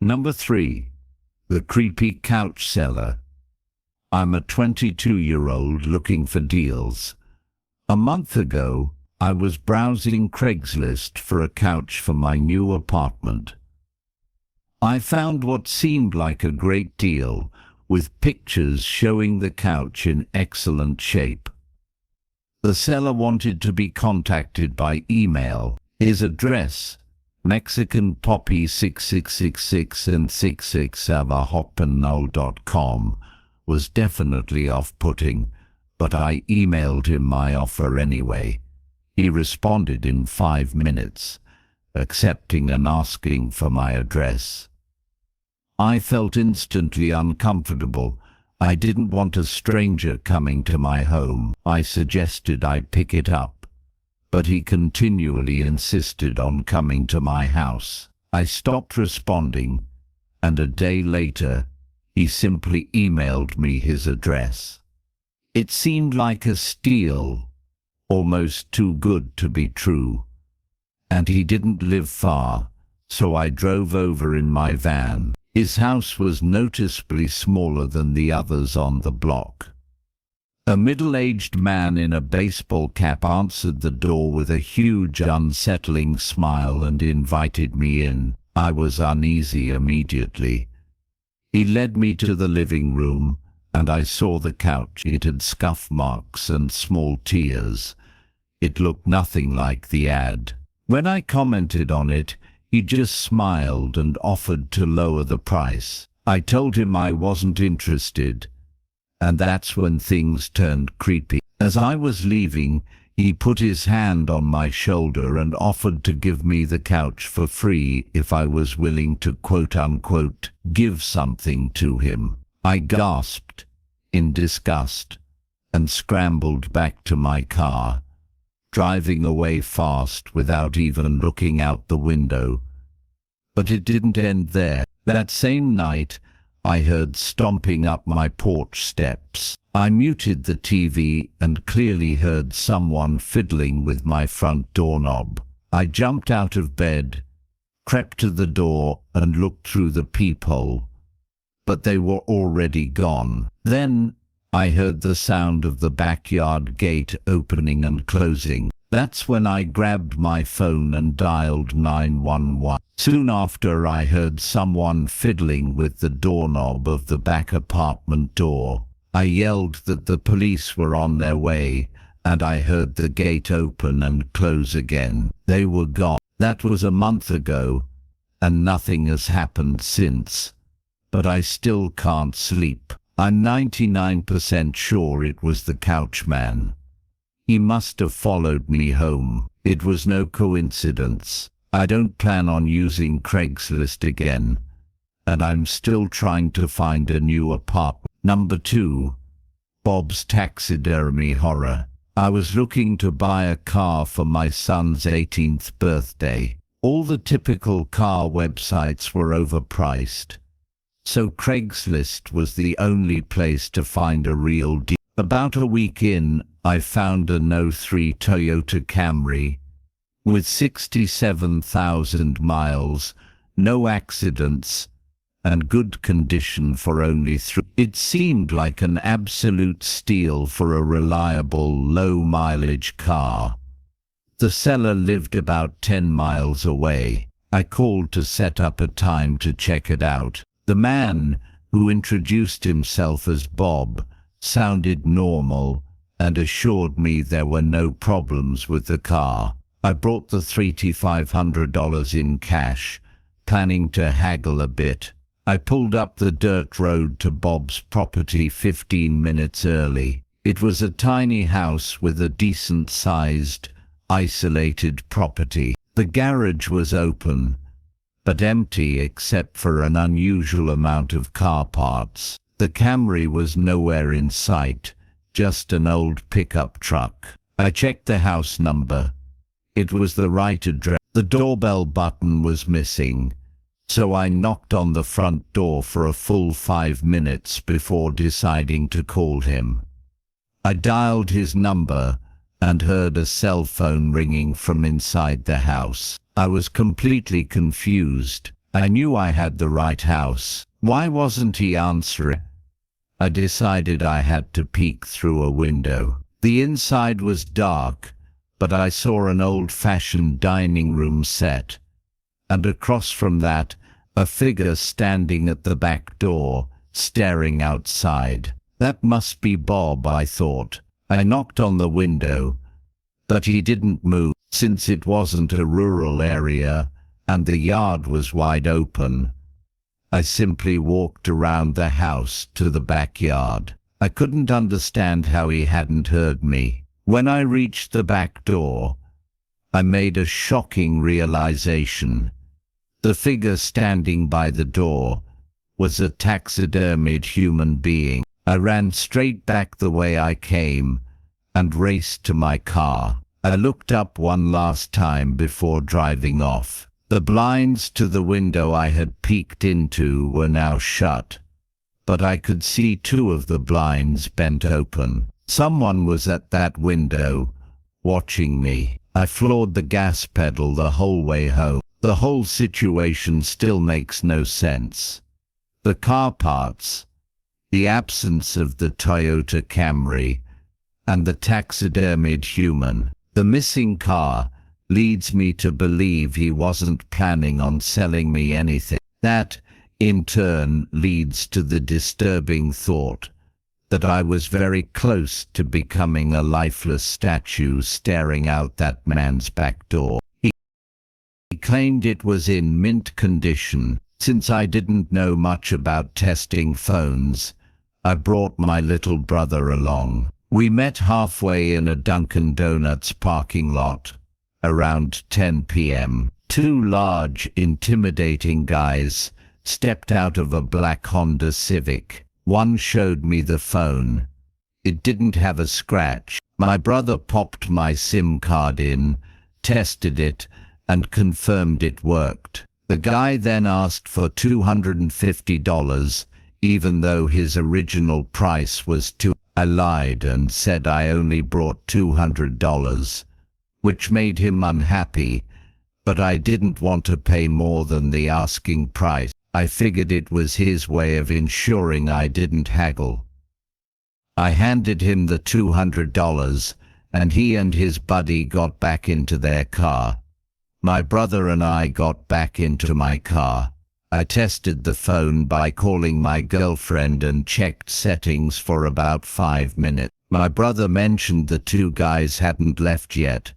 Number 3. The creepy couch seller. I'm a 22-year-old looking for deals. A month ago, I was browsing Craigslist for a couch for my new apartment. I found what seemed like a great deal, with pictures showing the couch in excellent shape. The seller wanted to be contacted by email. His address, Mexican Poppy 6666 and 66@hotmail.com, was definitely off-putting, but I emailed him my offer anyway. He responded in 5 minutes, accepting and asking for my address. I felt instantly uncomfortable. I didn't want a stranger coming to my home. I suggested I pick it up, but he continually insisted on coming to my house. I stopped responding, and a day later, he simply emailed me his address. It seemed like a steal, almost too good to be true. And he didn't live far, so I drove over in my van. His house was noticeably smaller than the others on the block. A middle-aged man in a baseball cap answered the door with a huge, unsettling smile and invited me in. I was uneasy immediately. He led me to the living room, and I saw the couch. It had scuff marks and small tears. It looked nothing like the ad. When I commented on it, he just smiled and offered to lower the price. I told him I wasn't interested, and that's when things turned creepy. As I was leaving, he put his hand on my shoulder and offered to give me the couch for free if I was willing to quote-unquote give something to him. I gasped in disgust and scrambled back to my car, driving away fast without even looking out the window. But it didn't end there. That same night, I heard stomping up my porch steps. I muted the TV and clearly heard someone fiddling with my front doorknob. I jumped out of bed, crept to the door and looked through the peephole, but they were already gone. Then I heard the sound of the backyard gate opening and closing. That's when I grabbed my phone and dialed 911. Soon after, I heard someone fiddling with the doorknob of the back apartment door. I yelled that the police were on their way, and I heard the gate open and close again. They were gone. That was a month ago, and nothing has happened since. But I still can't sleep. I'm 99% sure it was the couch man. He must have followed me home. It was no coincidence. I don't plan on using Craigslist again, and I'm still trying to find a new apartment. Number 2. Bob's taxidermy horror. I was looking to buy a car for my son's 18th birthday. All the typical car websites were overpriced, so Craigslist was the only place to find a real deal. About a week in, I found a '03 Toyota Camry with 67,000 miles, no accidents, and good condition for only $3,000. It seemed like an absolute steal for a reliable, low-mileage car. The seller lived about 10 miles away. I called to set up a time to check it out. The man, who introduced himself as Bob, sounded normal and assured me there were no problems with the car. I brought the $3,500 in cash, planning to haggle a bit. I pulled up the dirt road to Bob's property 15 minutes early. It was a tiny house with a decent-sized, isolated property. The garage was open, but empty except for an unusual amount of car parts. The Camry was nowhere in sight, just an old pickup truck. I checked the house number. It was the right address. The doorbell button was missing, so I knocked on the front door for a full 5 minutes before deciding to call him. I dialed his number and heard a cell phone ringing from inside the house. I was completely confused. I knew I had the right house. Why wasn't he answering? I decided I had to peek through a window. The inside was dark, but I saw an old-fashioned dining room set, and across from that, a figure standing at the back door, staring outside. That must be Bob, I thought. I knocked on the window, but he didn't move. Since it wasn't a rural area, and the yard was wide open, I simply walked around the house to the backyard. I couldn't understand how he hadn't heard me. When I reached the back door, I made a shocking realization. The figure standing by the door was a taxidermied human being. I ran straight back the way I came and raced to my car. I looked up one last time before driving off. The blinds to the window I had peeked into were now shut, but I could see two of the blinds bent open. Someone was at that window, watching me. I floored the gas pedal the whole way home. The whole situation still makes no sense. The car parts, the absence of the Toyota Camry, and the taxidermied human. The missing car leads me to believe he wasn't planning on selling me anything. That, in turn, leads to the disturbing thought that I was very close to becoming a lifeless statue staring out that man's back door. He claimed it was in mint condition. Since I didn't know much about testing phones, I brought my little brother along. We met halfway in a Dunkin' Donuts parking lot, around 10 p.m. Two large, intimidating guys stepped out of a black Honda Civic. One showed me the phone. It didn't have a scratch. My brother popped my SIM card in, tested it, and confirmed it worked. The guy then asked for $250, even though his original price was $200. I lied and said I only brought $200, which made him unhappy, but I didn't want to pay more than the asking price. I figured it was his way of ensuring I didn't haggle. I handed him the $200, and he and his buddy got back into their car. My brother and I got back into my car. I tested the phone by calling my girlfriend and checked settings for about 5 minutes. My brother mentioned the two guys hadn't left yet,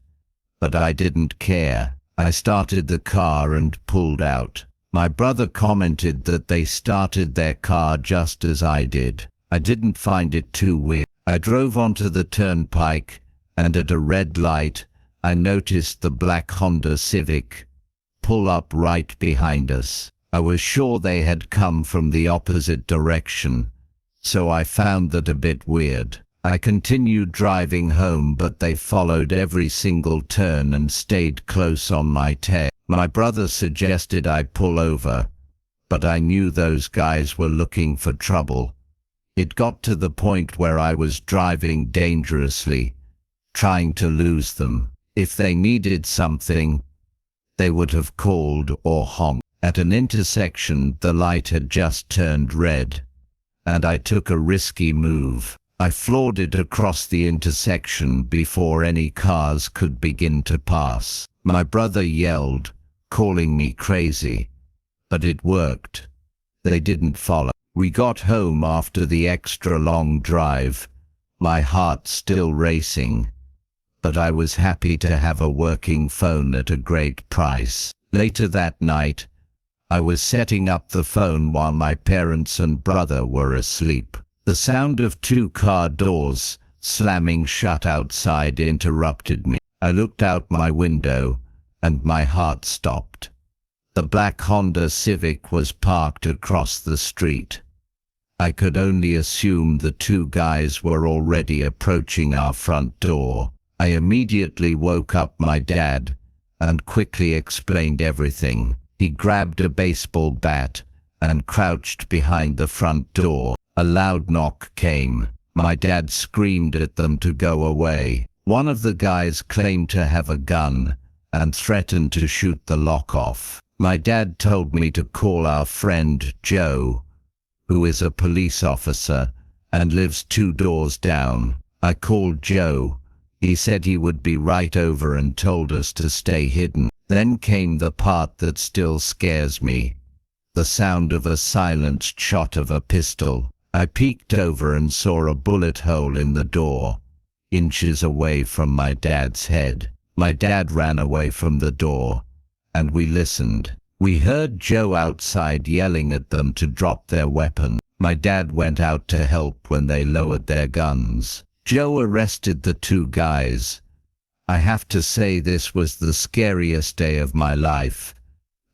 but I didn't care. I started the car and pulled out. My brother commented that they started their car just as I did. I didn't find it too weird. I drove onto the turnpike, and at a red light, I noticed the black Honda Civic pull up right behind us. I was sure they had come from the opposite direction, so I found that a bit weird. I continued driving home, but they followed every single turn and stayed close on my tail. My brother suggested I pull over, but I knew those guys were looking for trouble. It got to the point where I was driving dangerously, trying to lose them. If they needed something, they would have called or honked. At an intersection, the light had just turned red, and I took a risky move. I floored it across the intersection before any cars could begin to pass. My brother yelled, calling me crazy, but it worked. They didn't follow. We got home after the extra long drive, my heart still racing, but I was happy to have a working phone at a great price. Later that night, I was setting up the phone while my parents and brother were asleep. The sound of two car doors slamming shut outside interrupted me. I looked out my window, and my heart stopped. The black Honda Civic was parked across the street. I could only assume the two guys were already approaching our front door. I immediately woke up my dad and quickly explained everything. He grabbed a baseball bat and crouched behind the front door. A loud knock came. My dad screamed at them to go away. One of the guys claimed to have a gun and threatened to shoot the lock off. My dad told me to call our friend Joe, who is a police officer and lives 2 doors down. I called Joe. He said he would be right over and told us to stay hidden. Then came the part that still scares me. The sound of a silenced shot of a pistol. I peeked over and saw a bullet hole in the door, inches away from my dad's head. My dad ran away from the door, and we listened. We heard Joe outside yelling at them to drop their weapon. My dad went out to help when they lowered their guns. Joe arrested the 2 guys. I have to say this was the scariest day of my life,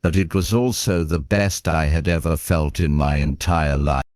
but it was also the best I had ever felt in my entire life.